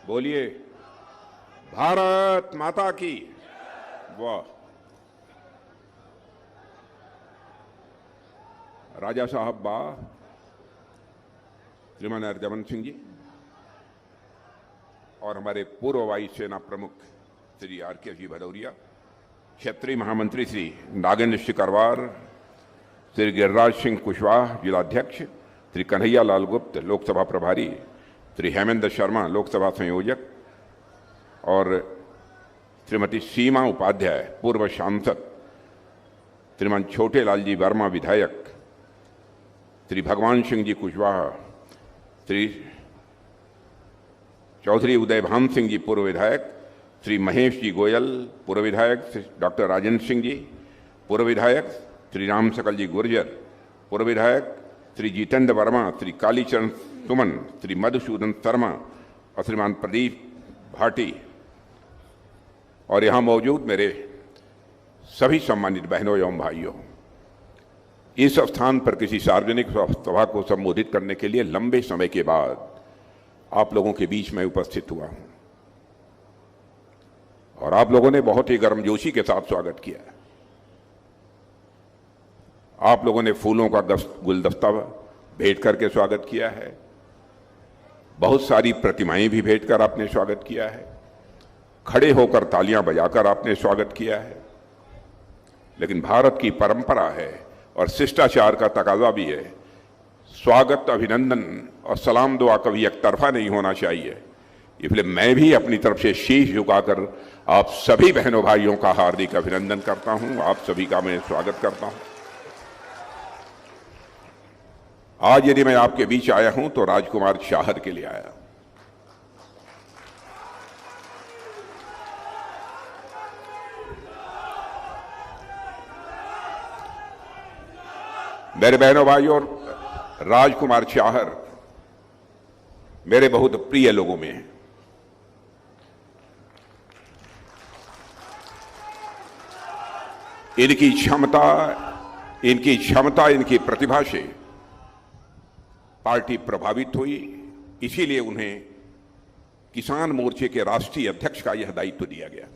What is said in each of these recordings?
बोलिए भारत माता की। वाह। राजा साहब बा श्रीमान हरजमन सिंह जी और हमारे पूर्व वायुसेना प्रमुख श्री आर.के. जी भदौरिया, क्षेत्रीय महामंत्री श्री नागेंद्र शिकरवार, श्री गिरिराज सिंह कुशवाहा जिलाध्यक्ष, श्री कन्हैया लाल गुप्त लोकसभा प्रभारी, श्री हेमेंद्र शर्मा लोकसभा संयोजक और श्रीमती सीमा उपाध्याय पूर्व सांसद, श्रीमान छोटे लाल जी वर्मा विधायक, श्री भगवान सिंह जी कुशवाहा, श्री चौधरी उदय भान सिंह जी पूर्व विधायक, श्री महेश जी गोयल पूर्व विधायक, डॉक्टर राजेंद्र सिंह जी पूर्व विधायक, श्री राम सकल जी गुर्जर पूर्व विधायक, श्री जितेंद्र वर्मा, श्री कालीचरण सुमन, श्री मधुसूदन शर्मा और श्रीमान प्रदीप भाटी और यहाँ मौजूद मेरे सभी सम्मानित बहनों एवं भाइयों, इस स्थान पर किसी सार्वजनिक सभा को संबोधित करने के लिए लंबे समय के बाद आप लोगों के बीच में उपस्थित हुआ हूं और आप लोगों ने बहुत ही गर्मजोशी के साथ स्वागत किया। आप लोगों ने फूलों का गुलदस्ता भेंट करके स्वागत किया है, बहुत सारी प्रतिमाएं भी भेंट कर आपने स्वागत किया है, खड़े होकर तालियां बजाकर आपने स्वागत किया है। लेकिन भारत की परंपरा है और शिष्टाचार का तकाजा भी है, स्वागत, अभिनंदन और सलाम दुआ कभी एक तरफा नहीं होना चाहिए। इसलिए मैं भी अपनी तरफ से शीश झुकाकर आप सभी बहनों भाइयों का हार्दिक अभिनंदन करता हूं, आप सभी का मैं स्वागत करता हूं। आज यदि मैं आपके बीच आया हूं तो राजकुमार चाहर के लिए आया। मेरे बहनों भाइयों, राजकुमार चाहर मेरे बहुत प्रिय लोगों में हैं। इनकी क्षमता, इनकी प्रतिभा से पार्टी प्रभावित हुई, इसीलिए उन्हें किसान मोर्चे के राष्ट्रीय अध्यक्ष का यह दायित्व दिया गया।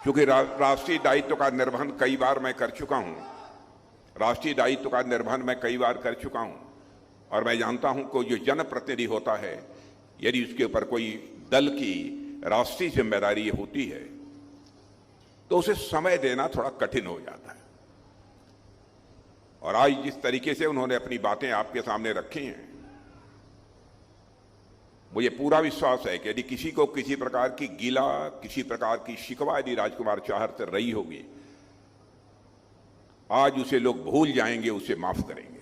क्योंकि राष्ट्रीय दायित्व का निर्वहन कई बार मैं कर चुका हूं, और मैं जानता हूं कि जो जनप्रतिनिधि होता है, यदि उसके ऊपर कोई दल की राष्ट्रीय जिम्मेदारी होती है तो उसे समय देना थोड़ा कठिन हो जाता है। और आज जिस तरीके से उन्होंने अपनी बातें आपके सामने रखी हैं, मुझे पूरा विश्वास है कि यदि किसी को किसी प्रकार की गिला, किसी प्रकार की शिकवा यदि राजकुमार चाहर से रही होगी, आज उसे लोग भूल जाएंगे, उसे माफ करेंगे।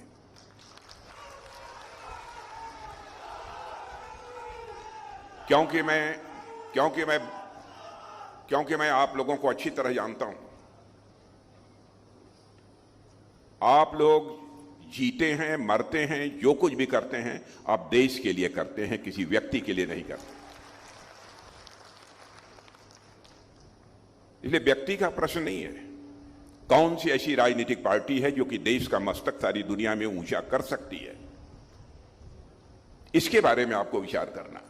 क्योंकि मैं आप लोगों को अच्छी तरह जानता हूं। आप लोग जीते हैं, मरते हैं, जो कुछ भी करते हैं आप देश के लिए करते हैं, किसी व्यक्ति के लिए नहीं करते। इसलिए व्यक्ति का प्रश्न नहीं है। कौन सी ऐसी राजनीतिक पार्टी है जो कि देश का मस्तक सारी दुनिया में ऊंचा कर सकती है, इसके बारे में आपको विचार करना।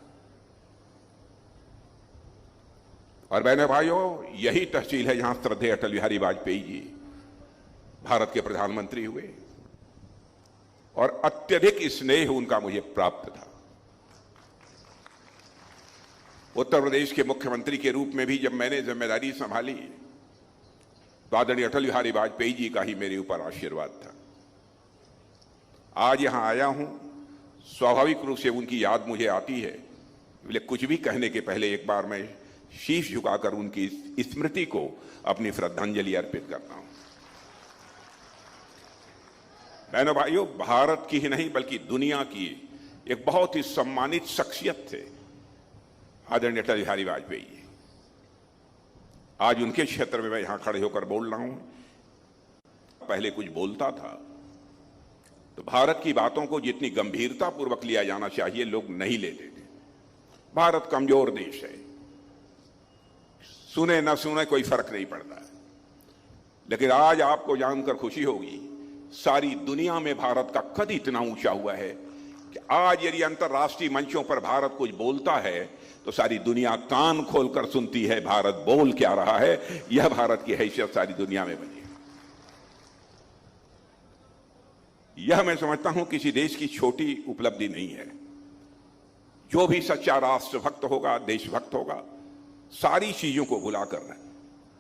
और बहनों भाइयों, यही तहसील है जहां श्रद्धेय अटल बिहारी वाजपेयी जी भारत के प्रधानमंत्री हुए और अत्यधिक स्नेह उनका मुझे प्राप्त था। उत्तर प्रदेश के मुख्यमंत्री के रूप में भी जब मैंने जिम्मेदारी संभाली तो आदरणीय अटल बिहारी वाजपेयी जी का ही मेरे ऊपर आशीर्वाद था। आज यहां आया हूं, स्वाभाविक रूप से उनकी याद मुझे आती है, इसलिए कुछ भी कहने के पहले एक बार मैं शीश झुकाकर उनकी स्मृति को अपनी श्रद्धांजलि अर्पित करता हूं। बहनों भाइयों, भारत की ही नहीं बल्कि दुनिया की एक बहुत ही सम्मानित शख्सियत थे आदरणीय अटल बिहारी वाजपेयी। आज उनके क्षेत्र में मैं यहां खड़े होकर बोल रहा हूं। पहले कुछ बोलता था तो भारत की बातों को जितनी गंभीरता पूर्वक लिया जाना चाहिए लोग नहीं लेते थे। भारत कमजोर देश है, सुने न सुने कोई फर्क नहीं पड़ता है। लेकिन आज आपको जानकर खुशी होगी, सारी दुनिया में भारत का कद इतना ऊंचा हुआ है कि आज यदि अंतर्राष्ट्रीय मंचों पर भारत कुछ बोलता है तो सारी दुनिया कान खोलकर सुनती है भारत बोल क्या रहा है। यह भारत की हैसियत सारी दुनिया में बनी है। यह मैं समझता हूं किसी देश की छोटी उपलब्धि नहीं है। जो भी सच्चा राष्ट्रभक्त होगा, देशभक्त होगा, सारी चीजों को भुलाकर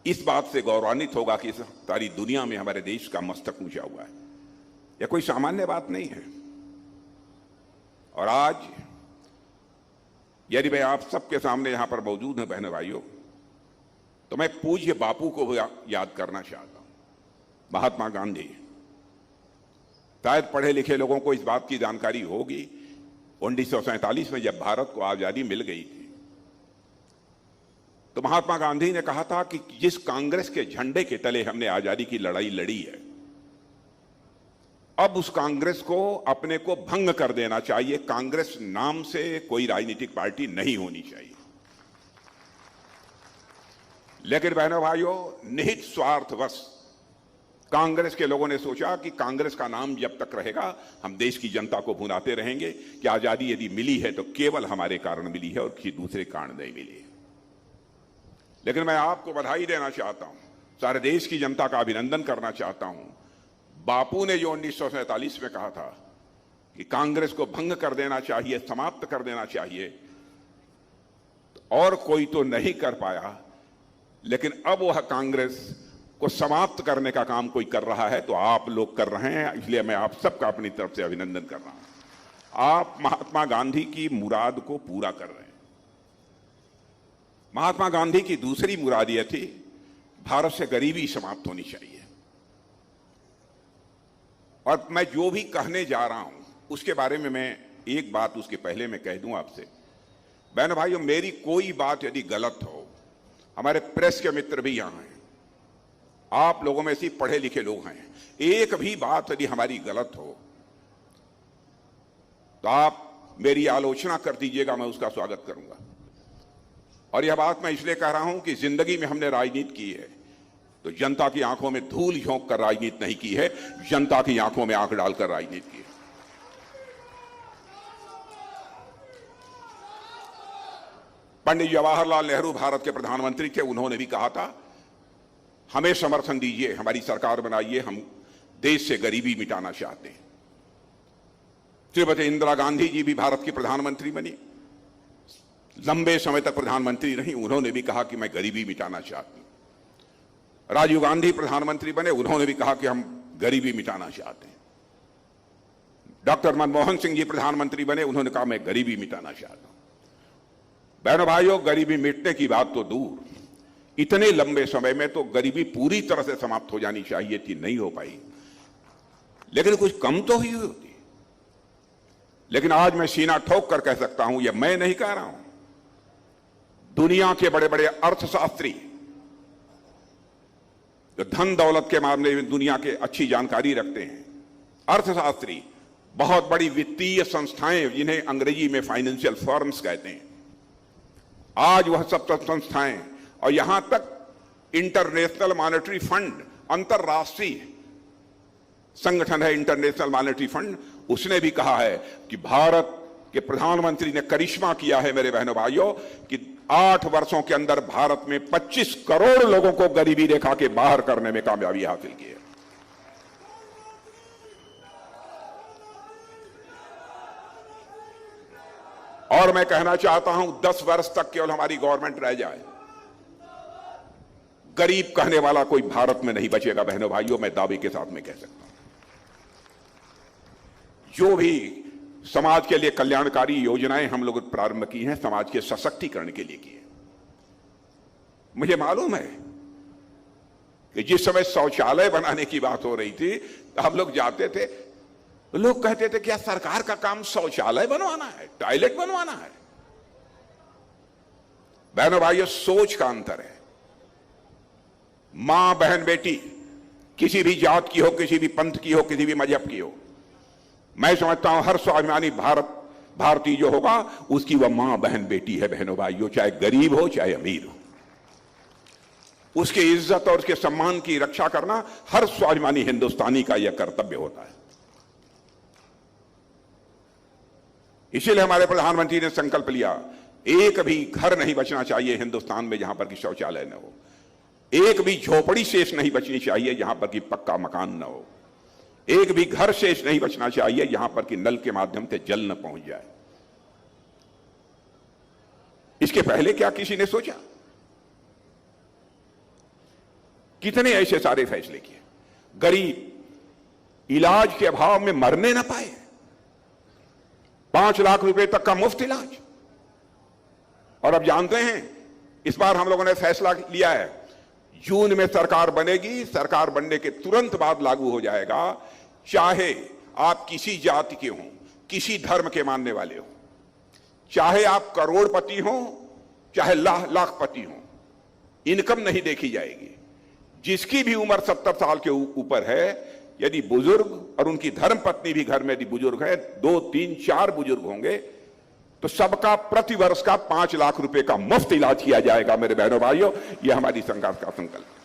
इस बात से गौरवान्वित होगा कि सारी दुनिया में हमारे देश का मस्तक ऊंचा हुआ है। यह कोई सामान्य बात नहीं है। और आज यदि मैं आप सबके सामने यहां पर मौजूद हूं बहनों भाइयों, तो मैं पूज्य बापू को याद करना चाहता हूं, महात्मा गांधी। शायद पढ़े लिखे लोगों को इस बात की जानकारी होगी, 1947 में जब भारत को आजादी मिल गई थी तो महात्मा गांधी ने कहा था कि जिस कांग्रेस के झंडे के तले हमने आजादी की लड़ाई लड़ी है, अब उस कांग्रेस को अपने को भंग कर देना चाहिए। कांग्रेस नाम से कोई राजनीतिक पार्टी नहीं होनी चाहिए। लेकिन बहनों भाइयों, निहित स्वार्थवश कांग्रेस के लोगों ने सोचा कि कांग्रेस का नाम जब तक रहेगा हम देश की जनता को भुनाते रहेंगे कि आजादी यदि मिली है तो केवल हमारे कारण मिली है और किसी दूसरे कारण नहीं मिली है। लेकिन मैं आपको बधाई देना चाहता हूं, सारे देश की जनता का अभिनंदन करना चाहता हूं। बापू ने जो 1947 में कहा था कि कांग्रेस को भंग कर देना चाहिए, समाप्त कर देना चाहिए, और कोई तो नहीं कर पाया, लेकिन अब वह कांग्रेस को समाप्त करने का काम कोई कर रहा है तो आप लोग कर रहे हैं। इसलिए मैं आप सबका अपनी तरफ से अभिनंदन कर रहा हूं। आप महात्मा गांधी की मुराद को पूरा कर रहे हैं। महात्मा गांधी की दूसरी मुराद यह थी, भारत से गरीबी समाप्त होनी चाहिए। और मैं जो भी कहने जा रहा हूं उसके बारे में मैं एक बात उसके पहले मैं कह दूं आपसे, बहनों भाइयों, मेरी कोई बात यदि गलत हो, हमारे प्रेस के मित्र भी यहां हैं, आप लोगों में से पढ़े लिखे लोग हैं, एक भी बात यदि हमारी गलत हो तो आप मेरी आलोचना कर दीजिएगा, मैं उसका स्वागत करूंगा। और यह बात मैं इसलिए कह रहा हूं कि जिंदगी में हमने राजनीति की है तो जनता की आंखों में धूल झोंक कर राजनीति नहीं की है, जनता की आंखों में आंख डालकर राजनीति की है। पंडित जवाहरलाल नेहरू भारत के प्रधानमंत्री थे, उन्होंने भी कहा था हमें समर्थन दीजिए, हमारी सरकार बनाइए, हम देश से गरीबी मिटाना चाहते हैं। श्रीमती इंदिरा गांधी जी भी भारत की प्रधानमंत्री बनी, लंबे समय तक प्रधानमंत्री रही, उन्होंने भी कहा कि मैं गरीबी मिटाना चाहती हूं। राजीव गांधी प्रधानमंत्री बने, उन्होंने भी कहा कि हम गरीबी मिटाना चाहते हैं। डॉक्टर मनमोहन सिंह जी प्रधानमंत्री बने, उन्होंने कहा मैं गरीबी मिटाना चाहता हूं। बहनों भाइयों, गरीबी मिटने की बात तो दूर, इतने लंबे समय में तो गरीबी पूरी तरह से समाप्त हो जानी चाहिए थी, नहीं हो पाई, लेकिन कुछ कम तो हुई होती। लेकिन आज मैं सीना ठोक कर कह सकता हूं, यह मैं नहीं कह रहा हूं, दुनिया के बड़े बड़े अर्थशास्त्री जो धन दौलत के मामले में दुनिया के अच्छी जानकारी रखते हैं, अर्थशास्त्री, बहुत बड़ी वित्तीय संस्थाएं जिन्हें अंग्रेजी में फाइनेंशियल फर्म्स कहते हैं, आज वह सब संस्थाएं और यहां तक इंटरनेशनल मॉनेटरी फंड, अंतरराष्ट्रीय संगठन है इंटरनेशनल मॉनेटरी फंड, उसने भी कहा है कि भारत के प्रधानमंत्री ने करिश्मा किया है मेरे बहनों भाइयों कि 8 वर्षों के अंदर भारत में 25 करोड़ लोगों को गरीबी रेखा के बाहर करने में कामयाबी हासिल की है। और मैं कहना चाहता हूं 10 वर्ष तक केवल हमारी गवर्नमेंट रह जाए, गरीब कहने वाला कोई भारत में नहीं बचेगा बहनों भाइयों, मैं दावे के साथ में कह सकता हूं। जो भी समाज के लिए कल्याणकारी योजनाएं हम लोग प्रारंभ की हैं, समाज के सशक्तिकरण के लिए की है। मुझे मालूम है कि जिस समय शौचालय बनाने की बात हो रही थी तो हम लोग जाते थे, लोग कहते थे क्या सरकार का काम शौचालय बनवाना है, टॉयलेट बनवाना है? बहनों भाइयों, सोच का अंतर है। मां बहन बेटी किसी भी जात की हो, किसी भी पंथ की हो, किसी भी मजहब की हो, मैं समझता हूं हर स्वाभिमानी भारतीय जो होगा उसकी वह मां बहन बेटी है बहनों भाइयों, चाहे गरीब हो चाहे अमीर हो। उसकी इज्जत और उसके सम्मान की रक्षा करना हर स्वाभिमानी हिंदुस्तानी का यह कर्तव्य होता है। इसीलिए हमारे प्रधानमंत्री ने संकल्प लिया, एक भी घर नहीं बचना चाहिए हिंदुस्तान में जहां पर कि शौचालय न हो, एक भी झोपड़ी शेष नहीं बचनी चाहिए जहां पर कि पक्का मकान न हो, एक भी घर शेष नहीं बचना चाहिए यहां पर कि नल के माध्यम से जल न पहुंच जाए। इसके पहले क्या किसी ने सोचा? कितने ऐसे सारे फैसले किए। गरीब इलाज के अभाव में मरने ना पाए, 5 लाख रुपए तक का मुफ्त इलाज। और अब जानते हैं इस बार हम लोगों ने फैसला लिया है, जून में सरकार बनेगी, सरकार बनने के तुरंत बाद लागू हो जाएगा, चाहे आप किसी जाति के हों, किसी धर्म के मानने वाले हो, चाहे आप करोड़पति हो, चाहे लाखपति हो, इनकम नहीं देखी जाएगी। जिसकी भी उम्र 70 साल के ऊपर है, यदि बुजुर्ग और उनकी धर्म पत्नी भी घर में यदि बुजुर्ग है, 2, 3, 4 बुजुर्ग होंगे, तो सबका प्रति वर्ष का 5 लाख रुपए का मुफ्त इलाज किया जाएगा। मेरे बहनों भाइयों, यह हमारी सरकार का संकल्प है।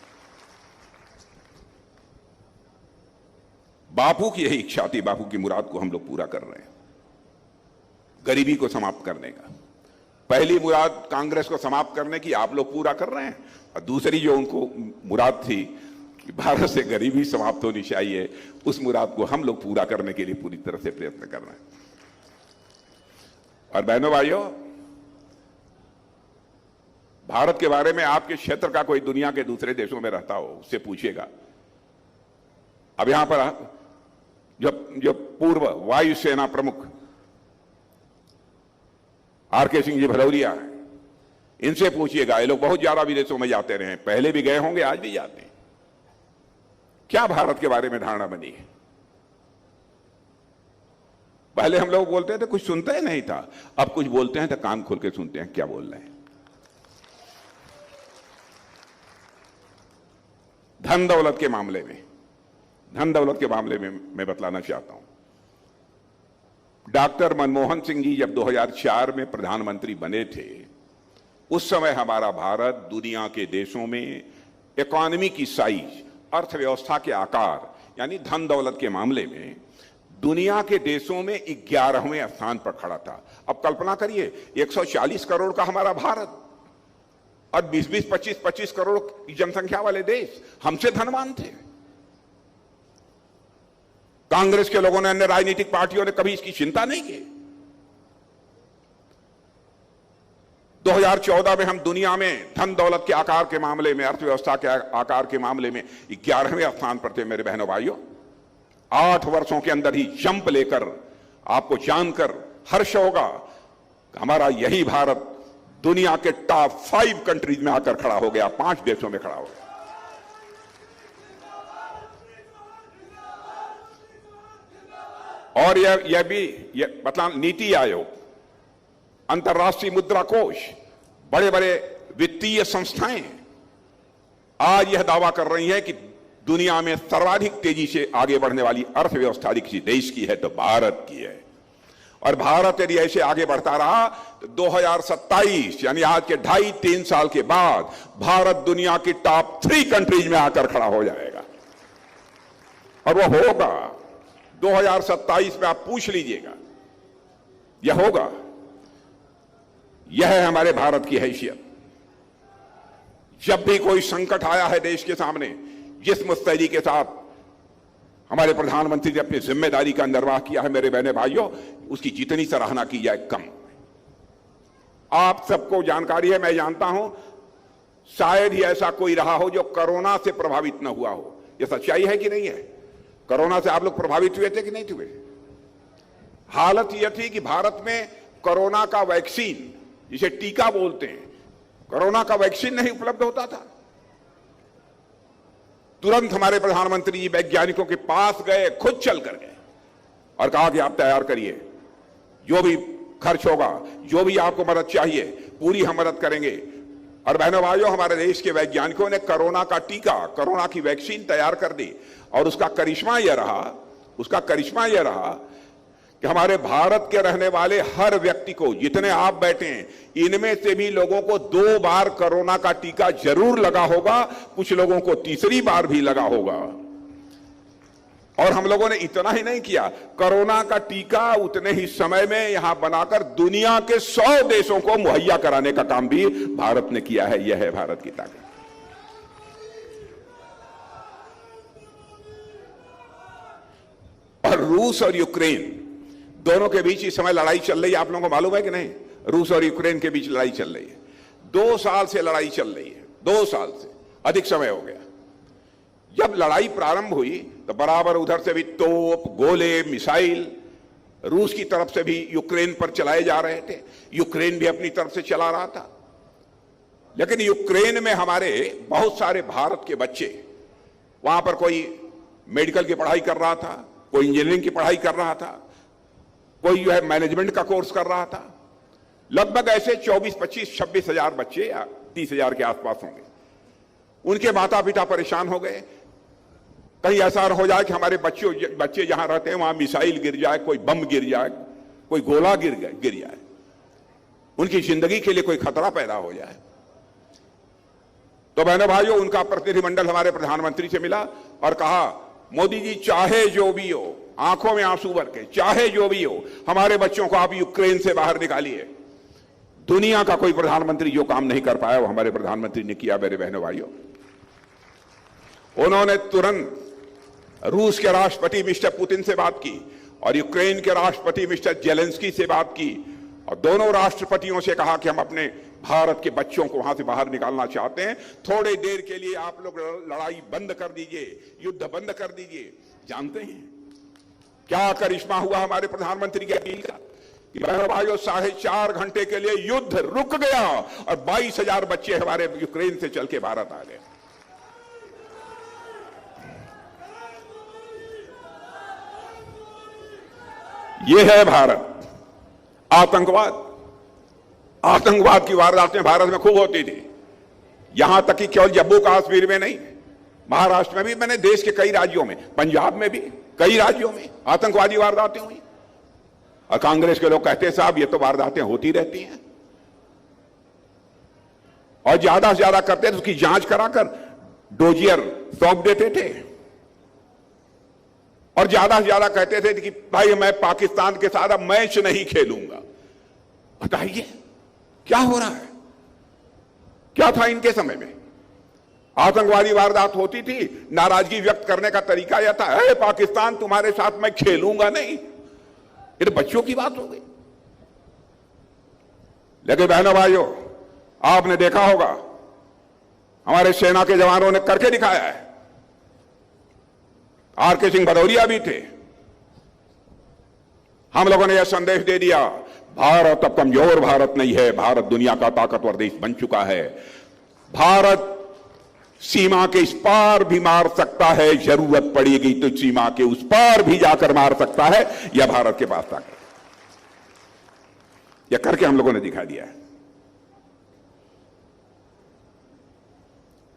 बापू की यही इच्छा थी, बापू की मुराद को हम लोग पूरा कर रहे हैं, गरीबी को समाप्त करने का। पहली मुराद कांग्रेस को समाप्त करने की आप लोग पूरा कर रहे हैं, और दूसरी जो उनको मुराद थी कि भारत से गरीबी समाप्त होनी चाहिए, उस मुराद को हम लोग पूरा करने के लिए पूरी तरह से प्रयत्न कर रहे हैं। और बहनों भाइयों, भारत के बारे में आपके क्षेत्र का कोई दुनिया के दूसरे देशों में रहता हो, उससे पूछिएगा। अब यहां पर जो पूर्व वायुसेना प्रमुख आर.के. सिंह जी भदौरिया है, इनसे पूछिएगा। ये लोग बहुत ज्यादा विदेशों में जाते रहे, पहले भी गए होंगे, आज भी जाते हैं। क्या भारत के बारे में धारणा बनी है? पहले हम लोग बोलते थे, कुछ सुनते ही नहीं था, अब कुछ बोलते हैं तो कान खोल के सुनते हैं क्या बोल रहे हैं। धन दौलत के मामले में मैं बतलाना चाहता हूं, डॉक्टर मनमोहन सिंह जी जब 2004 में प्रधानमंत्री बने थे, उस समय हमारा भारत दुनिया के देशों में इकोनॉमी की साइज, अर्थव्यवस्था के आकार, यानी धन दौलत के मामले में दुनिया के देशों में 11वें स्थान पर खड़ा था। अब कल्पना करिए, 140 करोड़ का हमारा भारत और 20-20, 25-25 करोड़ की जनसंख्या वाले देश हमसे धनवान थे। कांग्रेस के लोगों ने, अन्य राजनीतिक पार्टियों ने कभी इसकी चिंता नहीं की। 2014 में हम दुनिया में धन दौलत के आकार के मामले में, अर्थव्यवस्था के आकार के मामले में 11वें स्थान पर थे। मेरे बहनों भाइयों, 8 वर्षों के अंदर ही जंप लेकर आपको जानकर हर्ष होगा कि हमारा यही भारत दुनिया के टॉप 5 कंट्रीज में आकर खड़ा हो गया, 5 देशों में खड़ा हो गया। और यह भी मतलब नीति आयोग, अंतर्राष्ट्रीय मुद्रा कोष, बड़े बड़े वित्तीय संस्थाएं आज यह दावा कर रही हैं कि दुनिया में सर्वाधिक तेजी से आगे बढ़ने वाली अर्थव्यवस्था यदि किसी देश की है तो भारत की है। और भारत यदि ऐसे आगे बढ़ता रहा तो 2027 यानी आज के 2.5-3 साल के बाद भारत दुनिया की टॉप 3 कंट्रीज में आकर खड़ा हो जाएगा। और वो होगा 2027 में, आप पूछ लीजिएगा, यह होगा। यह है हमारे भारत की हैसियत। जब भी कोई संकट आया है देश के सामने, जिस मुस्तैदी के साथ हमारे प्रधानमंत्री ने अपनी जिम्मेदारी का निर्वाह किया है, मेरे बहने भाइयों, उसकी जितनी सराहना की जाए कम। आप सबको जानकारी है, मैं जानता हूं, शायद ही ऐसा कोई रहा हो जो कोरोना से प्रभावित न हुआ हो। यह सच्चाई है कि नहीं है? कोरोना से आप लोग प्रभावित हुए थे कि नहीं हुए? हालत यह थी कि भारत में कोरोना का वैक्सीन, जिसे टीका बोलते हैं, कोरोना का वैक्सीन नहीं उपलब्ध होता था। तुरंत हमारे प्रधानमंत्री जी वैज्ञानिकों के पास गए, खुद चल कर गए और कहा कि आप तैयार करिए, जो भी खर्च होगा, जो भी आपको मदद चाहिए, पूरी हम मदद करेंगे। और बहनों भाइयों, हमारे देश के वैज्ञानिकों ने कोरोना का टीका, कोरोना की वैक्सीन तैयार कर दी। और उसका करिश्मा यह रहा कि हमारे भारत के रहने वाले हर व्यक्ति को, जितने आप बैठे हैं, इनमें से भी लोगों को 2 बार कोरोना का टीका जरूर लगा होगा, कुछ लोगों को तीसरी बार भी लगा होगा। और हम लोगों ने इतना ही नहीं किया, कोरोना का टीका उतने ही समय में यहां बनाकर दुनिया के 100 देशों को मुहैया कराने का काम भी भारत ने किया है। यह है भारत की ताकत। और रूस और यूक्रेन दोनों के बीच इस समय लड़ाई चल रही है। आप लोगों को मालूम है कि नहीं? रूस और यूक्रेन के बीच लड़ाई चल रही है। 2 साल से लड़ाई चल रही है, 2 साल से अधिक समय हो गया। जब लड़ाई प्रारंभ हुई तो बराबर उधर से भी तोप, गोले, मिसाइल रूस की तरफ से भी यूक्रेन पर चलाए जा रहे थे, यूक्रेन भी अपनी तरफ से चला रहा था। लेकिन यूक्रेन में हमारे बहुत सारे भारत के बच्चे, वहां पर कोई मेडिकल की पढ़ाई कर रहा था, कोई इंजीनियरिंग की पढ़ाई कर रहा था, कोई जो है मैनेजमेंट का कोर्स कर रहा था। लगभग ऐसे 24, 25, 26 हजार बच्चे या 30 हजार के आसपास होंगे। उनके माता पिता परेशान हो गए, कहीं ऐसा हो जाए कि हमारे बच्चे जहां रहते हैं वहां मिसाइल गिर जाए, कोई बम गिर जाए, कोई गोला गिर जाए, उनकी जिंदगी के लिए कोई खतरा पैदा हो जाए। तो बहनों भाइयों, उनका प्रतिनिधिमंडल हमारे प्रधानमंत्री से मिला और कहा, मोदी जी चाहे जो भी हो, आंखों में आंसू भर के, चाहे जो भी हो, हमारे बच्चों को आप यूक्रेन से बाहर निकालिए। दुनिया का कोई प्रधानमंत्री जो काम नहीं कर पाया वो हमारे प्रधानमंत्री ने किया। मेरे बहनों भाइयों, उन्होंने तुरंत रूस के राष्ट्रपति मिस्टर पुतिन से बात की और यूक्रेन के राष्ट्रपति मिस्टर जेलेंस्की से बात की और दोनों राष्ट्रपतियों से कहा कि हम अपने भारत के बच्चों को वहां से बाहर निकालना चाहते हैं। थोड़ी देर के लिए आप लोग लड़ाई बंद कर दीजिए, युद्ध बंद कर दीजिए। जानते हैं क्या करिश्मा हुआ हमारे प्रधानमंत्री की अपील का कि बहनों भाइयों 4.5 घंटे के लिए युद्ध रुक गया और 22,000 बच्चे हमारे यूक्रेन से चल के भारत आ गए। यह है भारत। आतंकवाद की वारदातें भारत में खूब होती थी, यहां तक कि केवल जम्मू कश्मीर में नहीं, महाराष्ट्र में भी, मैंने देश के कई राज्यों में, पंजाब में भी कई राज्यों में आतंकवादी वारदातें हुई। और कांग्रेस के लोग कहते हैं साहब ये तो वारदातें होती रहती हैं, और ज्यादा से ज्यादा करते थे उसकी जांच कराकर डोजियर सौंप देते थे, और ज्यादा से ज्यादा कहते थे कि भाई मैं पाकिस्तान के साथ अब मैच नहीं खेलूंगा। बताइए क्या हो रहा है? क्या था इनके समय में? आतंकवादी वारदात होती थी, नाराजगी व्यक्त करने का तरीका यह था, पाकिस्तान तुम्हारे साथ मैं खेलूंगा नहीं। ये तो बच्चों की बात हो गई। लेकिन बहनों भाइयों, आपने देखा होगा हमारे सेना के जवानों ने करके दिखाया है। आर.के. सिंह भदौरिया भी थे। हम लोगों ने यह संदेश दे दिया, भारत अब कमजोर भारत नहीं है, भारत दुनिया का ताकतवर देश बन चुका है। भारत सीमा के इस पार भी मार सकता है, जरूरत पड़ेगी तो सीमा के उस पार भी जाकर मार सकता है। यह भारत के पास ताकत, यह करके हम लोगों ने दिखा दिया है।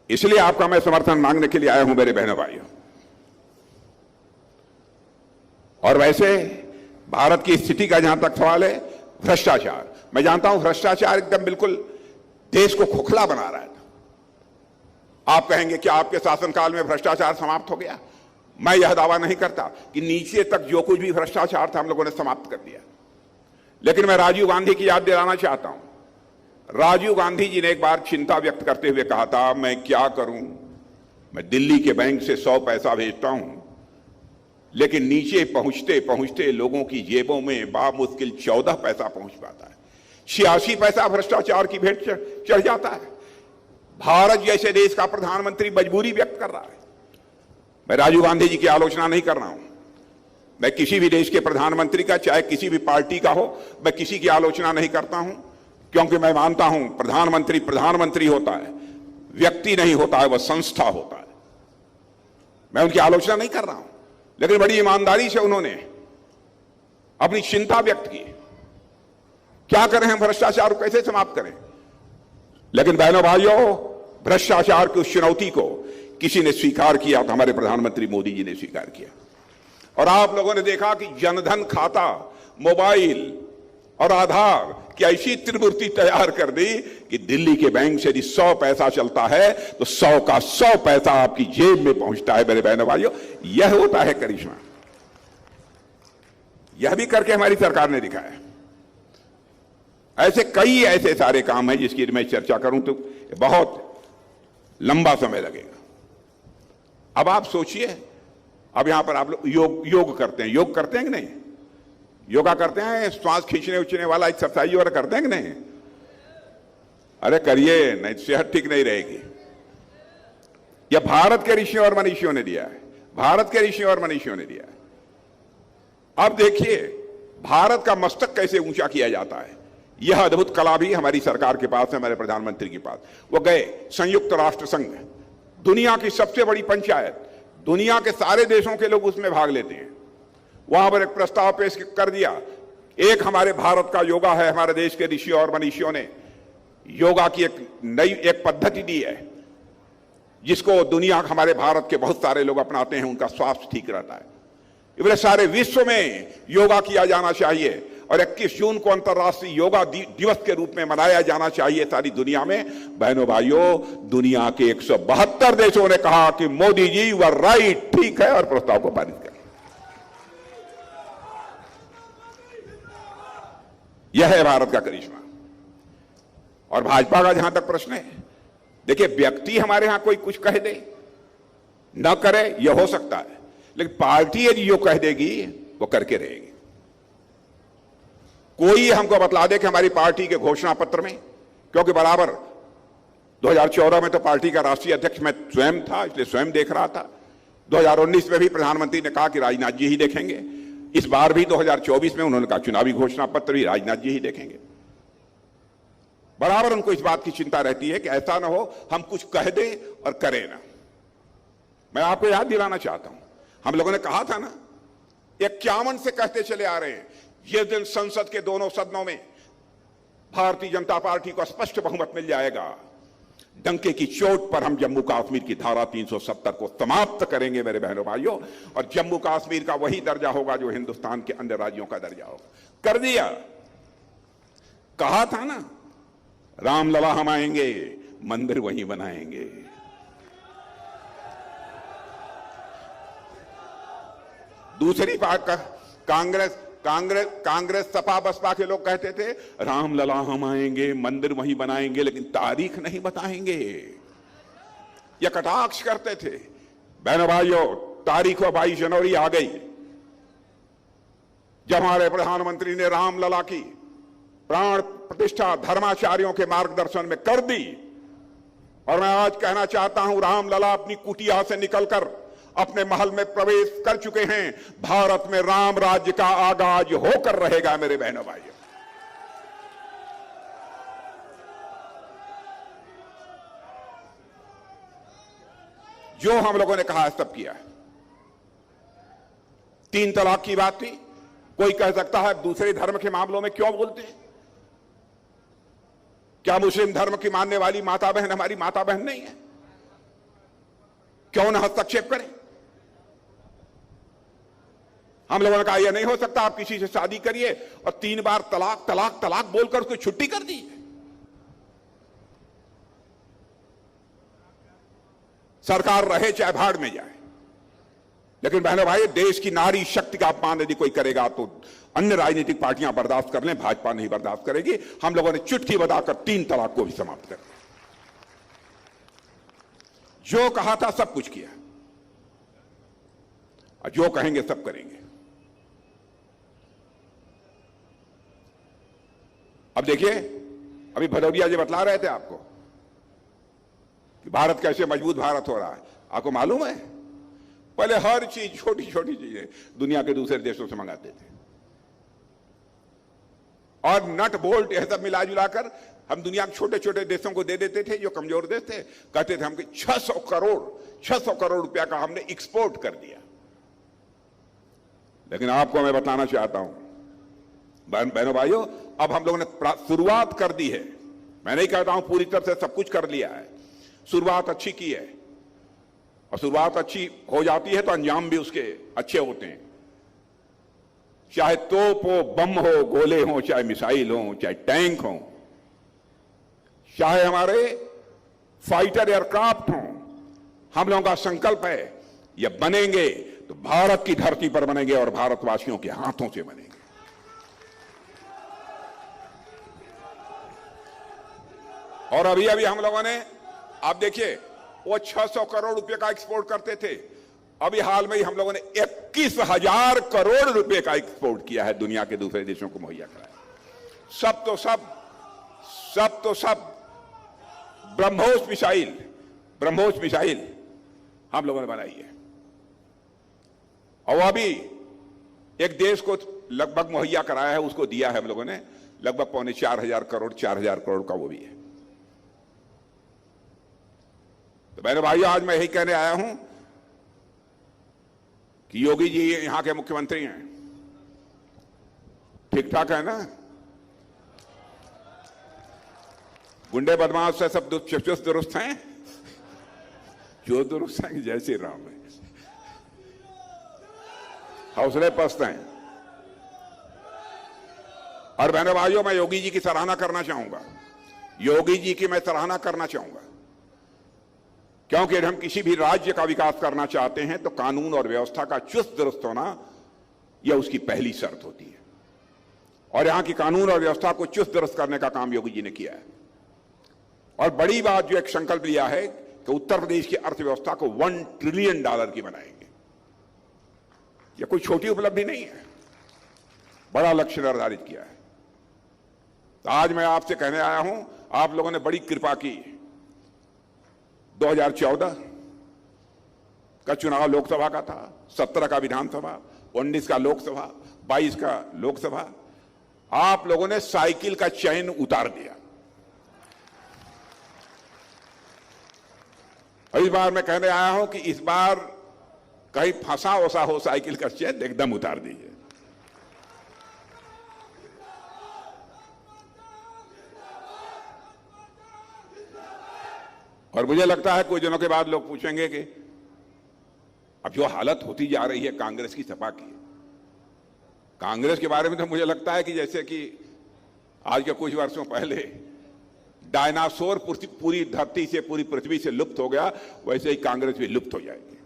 इसलिए आपका मैं समर्थन मांगने के लिए आया हूं मेरे बहनों भाइयों। और वैसे भारत की स्थिति का जहां तक सवाल है, भ्रष्टाचार, मैं जानता हूं भ्रष्टाचार एकदम बिल्कुल देश को खोखला बना रहा है। आप कहेंगे कि आपके शासनकाल में भ्रष्टाचार समाप्त हो गया? मैं यह दावा नहीं करता कि नीचे तक जो कुछ भी भ्रष्टाचार था हम लोगों ने समाप्त कर दिया। लेकिन मैं राजीव गांधी की याद दिलाना चाहता हूं। राजीव गांधी जी ने एक बार चिंता व्यक्त करते हुए कहा था, मैं क्या करूं, मैं दिल्ली के बैंक से 100 पैसा भेजता हूं, लेकिन नीचे पहुंचते पहुंचते लोगों की जेबों में बामुश्किल 14 पैसा पहुंच पाता है, 86 पैसा भ्रष्टाचार की भेंट चढ़ जाता है। भारत जैसे देश का प्रधानमंत्री मजबूरी व्यक्त कर रहा है। मैं राजीव गांधी जी की आलोचना नहीं कर रहा हूं, मैं किसी भी देश के प्रधानमंत्री का, चाहे किसी भी पार्टी का हो, मैं किसी की आलोचना नहीं करता हूं, क्योंकि मैं मानता हूं प्रधानमंत्री प्रधानमंत्री होता है, व्यक्ति नहीं होता है, वह संस्था होता है। मैं उनकी आलोचना नहीं कर रहा हूं, लेकिन बड़ी ईमानदारी से उन्होंने अपनी चिंता व्यक्त की, क्या करें हम, भ्रष्टाचार को कैसे समाप्त करें। लेकिन बहनों भाइयों, भ्रष्टाचार की उस चुनौती को किसी ने स्वीकार किया तो हमारे प्रधानमंत्री मोदी जी ने स्वीकार किया। और आप लोगों ने देखा कि जनधन खाता, मोबाइल और आधार की ऐसी त्रिमूर्ति तैयार कर दी कि दिल्ली के बैंक से यदि 100 पैसा चलता है तो 100 का 100 पैसा आपकी जेब में पहुंचता है मेरे बहनों भाइयों। यह होता है करिश्मा। यह भी करके हमारी सरकार ने दिखाया। ऐसे कई ऐसे सारे काम हैं जिसकी मैं चर्चा करूं तो बहुत लंबा समय लगेगा। अब आप सोचिए, अब यहां पर आप लोग योग करते हैं। योग करते हैं कि नहीं? योगा करते हैं, श्वास खींचने उचने वाला एक्सरसाइज वगैरह करते हैं कि नहीं? अरे करिए, नहीं सेहत ठीक नहीं रहेगी। यह भारत के ऋषियों और मनीषियों ने दिया है। भारत के ऋषियों और मनीषियों ने दिया है। अब देखिए भारत का मस्तक कैसे ऊंचा किया जाता है। यह अद्भुत कला भी हमारी सरकार के पास है, हमारे प्रधानमंत्री के पास। वो गए संयुक्त राष्ट्र संघ, दुनिया की सबसे बड़ी पंचायत, दुनिया के सारे देशों के लोग उसमें भाग लेते हैं। वहां पर एक प्रस्ताव पेश कर दिया। एक हमारे भारत का योगा है, हमारे देश के ऋषियों और मनीषियों ने योगा की एक नई पद्धति दी है जिसको दुनिया हमारे भारत के बहुत सारे लोग अपनाते हैं, उनका स्वास्थ्य ठीक रहता है। इस सारे विश्व में योगा किया जाना चाहिए और 21 जून को अंतर्राष्ट्रीय योगा दिवस के रूप में मनाया जाना चाहिए सारी दुनिया में। बहनों भाइयों, दुनिया के 172 देशों ने कहा कि Modi ji you are right, ठीक है, और प्रस्ताव को पारित कर। यह है भारत का करिश्मा। और भाजपा का जहां तक प्रश्न है, देखिए व्यक्ति हमारे यहां कोई कुछ कह दे न करे, यह हो सकता है, लेकिन पार्टी यदि यो कह देगी वो करके रहेगी। कोई हमको बतला दे कि हमारी पार्टी के घोषणा पत्र में, क्योंकि बराबर 2014 में तो पार्टी का राष्ट्रीय अध्यक्ष मैं स्वयं था, इसलिए स्वयं देख रहा था। 2019 में भी प्रधानमंत्री ने कहा कि राजनाथ जी ही देखेंगे। इस बार भी 2024 में उन्होंने कहा चुनावी घोषणा पत्र भी राजनाथ जी ही देखेंगे। बराबर उनको इस बात की चिंता रहती है कि ऐसा ना हो हम कुछ कह दें और करें ना। मैं आपको याद दिलाना चाहता हूं, हम लोगों ने कहा था ना, 51 से कहते चले आ रहे हैं, ये दिन संसद के दोनों सदनों में भारतीय जनता पार्टी को स्पष्ट बहुमत मिल जाएगा। डंके की चोट पर हम जम्मू कश्मीर की धारा 370 को समाप्त करेंगे मेरे बहनों भाइयों, और जम्मू कश्मीर का वही दर्जा होगा जो हिंदुस्तान के अन्य राज्यों का दर्जा होगा। कर दिया। कहा था ना, रामलला हम आएंगे, मंदिर वहीं बनाएंगे। दूसरी बात का कांग्रेस सपा बसपा के लोग कहते थे रामलला हम आएंगे, मंदिर वहीं बनाएंगे, लेकिन तारीख नहीं बताएंगे। यह कटाक्ष करते थे। बहनों भाइयों, तारीख 22 जनवरी आ गई जब हमारे प्रधानमंत्री ने रामलला की प्राण प्रतिष्ठा धर्माचार्यों के मार्गदर्शन में कर दी। और मैं आज कहना चाहता हूं, रामलला अपनी कुटिया से निकलकर अपने महल में प्रवेश कर चुके हैं। भारत में राम राज्य का आगाज होकर रहेगा मेरे बहनों भाइयों। जो हम लोगों ने कहा है सब किया है। 3 तलाक की बात थी। कोई कह सकता है दूसरे धर्म के मामलों में क्यों बोलते हैं? क्या मुस्लिम धर्म की मानने वाली माता बहन हमारी माता बहन नहीं है? क्यों न हस्तक्षेप करें? हम लोगों ने कहा यह नहीं हो सकता, आप किसी से शादी करिए और 3 बार तलाक तलाक तलाक बोलकर उसको छुट्टी कर दी। सरकार रहे चाहे भाड़ में जाए। लेकिन बहनों भाई, देश की नारी शक्ति का अपमान यदि कोई करेगा तो अन्य राजनीतिक पार्टियां बर्दाश्त कर लें, भाजपा नहीं बर्दाश्त करेगी। हम लोगों ने चुटकी बजाकर 3 तलाक को भी समाप्त कर दिया। जो कहा था सब कुछ किया, और जो कहेंगे सब करेंगे। अब देखिए, अभी भदौरिया जी बतला रहे थे आपको कि भारत कैसे मजबूत भारत हो रहा है। आपको मालूम है, पहले हर चीज छोटी छोटी चीजें दुनिया के दूसरे देशों से मंगाते थे, और नट बोल्ट यह सब मिला जुलाकर हम दुनिया के छोटे छोटे देशों को दे देते थे जो कमजोर देश थे। कहते थे हमको 600 करोड़ रुपया का हमने एक्सपोर्ट कर दिया। लेकिन आपको मैं बताना चाहता हूं बहनों भाइयों, अब हम लोगों ने शुरुआत कर दी है। मैं नहीं कहता हूं पूरी तरह से सब कुछ कर लिया है, शुरुआत अच्छी की है, और शुरुआत अच्छी हो जाती है तो अंजाम भी उसके अच्छे होते हैं। चाहे तोप हो, बम हो, गोले हो, चाहे मिसाइल हो, चाहे टैंक हो, चाहे हमारे फाइटर एयरक्राफ्ट हो, हम लोगों का संकल्प है ये बनेंगे तो भारत की धरती पर बनेंगे और भारतवासियों के हाथों से बनेंगे। और अभी अभी हम लोगों ने, आप देखिए, वो 600 करोड़ रुपए का एक्सपोर्ट करते थे, अभी हाल में ही हम लोगों ने 21,000 करोड़ रुपए का एक्सपोर्ट किया है, दुनिया के दूसरे देशों को मुहैया कराया। सब तो सब ब्रह्मोस मिसाइल हम लोगों ने बनाई है, और अभी एक देश को लगभग मुहैया कराया है, उसको दिया है हम लोगों ने लगभग 4,500 करोड़, 4,000 करोड़ का वो भी है। तो मैंने भाइयों, आज मैं यही कहने आया हूं कि योगी जी यहां के मुख्यमंत्री हैं, ठीक ठाक है ना? गुंडे बदमाश से सब चुस्त दुरुस्त हैं, जो दुरुस्त हैं जय श्री राम है, हौसले पस्त हैं। और बहनों भाइयों, मैं योगी जी की सराहना करना चाहूंगा, योगी जी की मैं सराहना करना चाहूंगा, क्योंकि यदि हम किसी भी राज्य का विकास करना चाहते हैं तो कानून और व्यवस्था का चुस्त दुरुस्त होना यह उसकी पहली शर्त होती है, और यहां की कानून और व्यवस्था को चुस्त दुरुस्त करने का काम योगी जी ने किया है। और बड़ी बात, जो एक संकल्प लिया है कि उत्तर प्रदेश की अर्थव्यवस्था को $1 ट्रिलियन की बनाएंगे, यह कोई छोटी उपलब्धि नहीं है, बड़ा लक्ष्य निर्धारित किया है। तो आज मैं आपसे कहने आया हूं, आप लोगों ने बड़ी कृपा की। 2014 का चुनाव लोकसभा का था, 17 का विधानसभा, 19 का लोकसभा, 22 का लोकसभा, आप लोगों ने साइकिल का चैन उतार दिया। और इस बार मैं कहने आया हूं कि इस बार कहीं फंसा वसा हो साइकिल का चैन, एकदम उतार दीजिए। और मुझे लगता है कुछ दिनों के बाद लोग पूछेंगे कि अब जो हालत होती जा रही है कांग्रेस की, सपा की, कांग्रेस के बारे में तो मुझे लगता है कि जैसे कि आज के कुछ वर्षों पहले डायनासोर पूरी धरती से, पूरी पृथ्वी से लुप्त हो गया, वैसे ही कांग्रेस भी लुप्त हो जाएगी।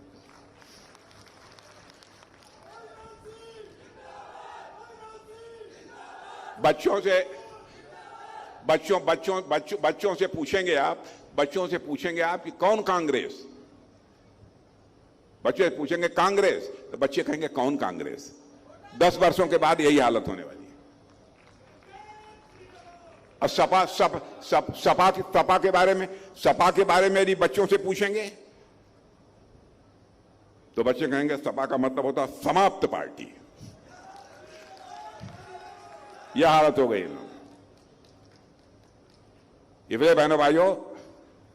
बच्चों से पूछेंगे आप कि कौन कांग्रेस, बच्चे पूछेंगे कांग्रेस, तो बच्चे कहेंगे कौन कांग्रेस। 10 वर्षों के बाद यही हालत होने वाली है। और सपा के बारे में यदि बच्चों से पूछेंगे तो बच्चे कहेंगे सपा का मतलब होता समाप्त पार्टी। यह हालत हो गई इन लोगों। इसलिए बहनों भाइयों,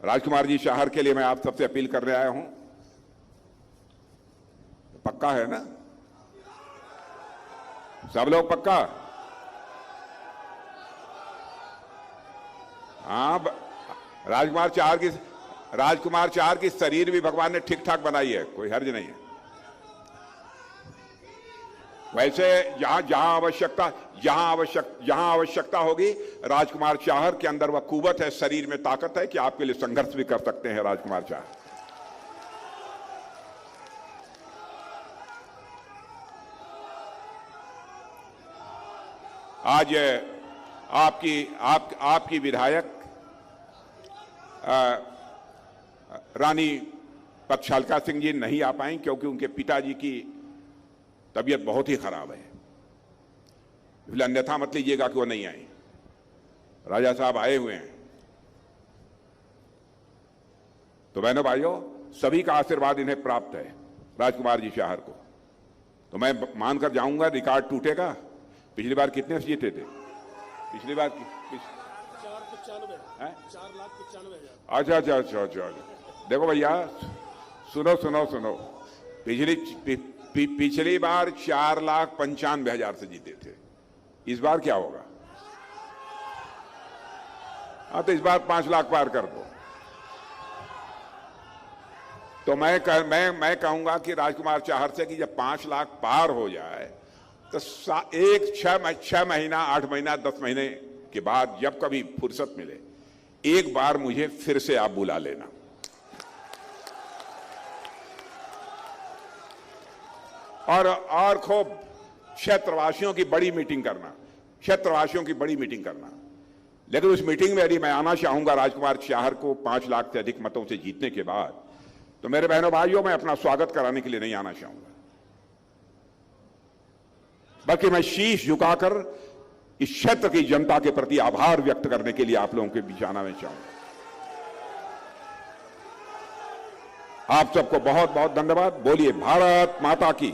राजकुमार जी शाहर के लिए मैं आप सबसे अपील करने आया हूं, पक्का है ना? सब लोग पक्का? हाँ, राजकुमार चार की शरीर भी भगवान ने ठीक ठाक बनाई है, कोई हर्ज नहीं है। वैसे जहां आवश्यकता होगी, राजकुमार चाहर के अंदर वह कुवत है, शरीर में ताकत है कि आपके लिए संघर्ष भी कर सकते हैं राजकुमार चाहर। आज आपकी विधायक रानी पक्षालका सिंह जी नहीं आ पाई क्योंकि उनके पिताजी की तबीयत बहुत ही खराब है। इसलिए अन्यथा मत लीजिएगा कि वो नहीं आए। राजा साहब आए हुए हैं। तो बहनों भाइयों, सभी का आशीर्वाद इन्हें प्राप्त है, राजकुमार जी शाहर को। तो मैं मानकर जाऊंगा रिकॉर्ड टूटेगा। पिछली बार कितने से जीते थे? पिछली बार 4,95,000। अच्छा। देखो भैया, सुनो। पिछली बार 4,95,000 से जीते थे। इस बार क्या होगा? हाँ, तो इस बार 5 लाख पार कर दो। तो मैं कहूंगा कि राजकुमार चाहर से कि जब 5 लाख पार हो जाए तो छह महीना, 8 महीना, 10 महीने के बाद जब कभी फुर्सत मिले, एक बार मुझे फिर से आप बुला लेना। और खूब क्षेत्रवासियों की बड़ी मीटिंग करना, क्षेत्रवासियों की बड़ी मीटिंग करना। लेकिन उस मीटिंग में यदि मैं आना चाहूंगा राजकुमार चाहर को 5 लाख से अधिक मतों से जीतने के बाद, तो मेरे बहनों भाइयों, मैं अपना स्वागत कराने के लिए नहीं आना चाहूंगा, बल्कि मैं शीश झुकाकर इस क्षेत्र की जनता के प्रति आभार व्यक्त करने के लिए आप लोगों के बीच आना मैं चाहूंगा। आप सबको बहुत बहुत धन्यवाद। बोलिए भारत माता की।